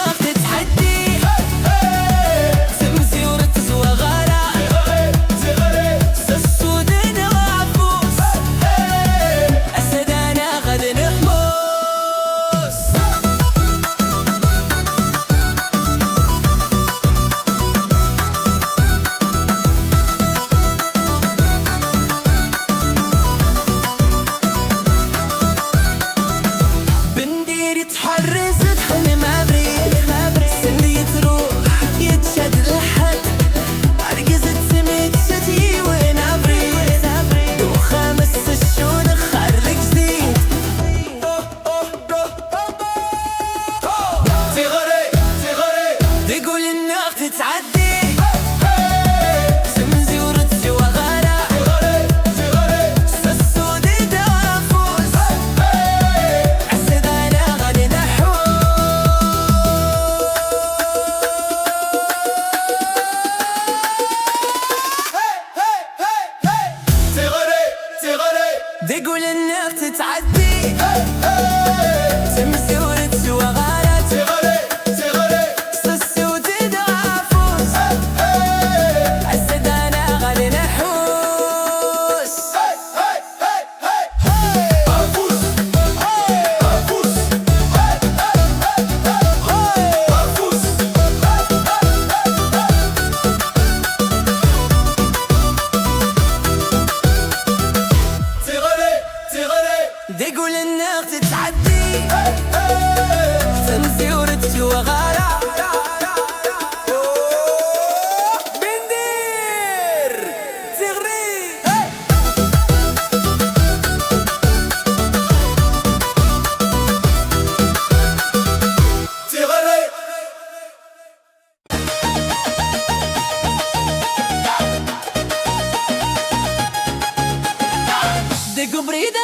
النار تتحدي تمزي ورتزوى غارة سسودين وعفوس أسدانا غد نحموس بندير يتحرز دخل مبريد سندي يتروح يتشد لحد عرقز التميت شتي وين ابريد وخامس الشون خارلك جديد تغري تقول النار تتعدي تمزي ورتزي وغارة سسودي دافوس أسدانا غد تقول النار تتعدي تمزي ورتزي وغارة سسودي دافوس أسدانا غد نحوس تقول النار تتعدي تمزي ورتزي وغارة بندير تغري دقوا بريدة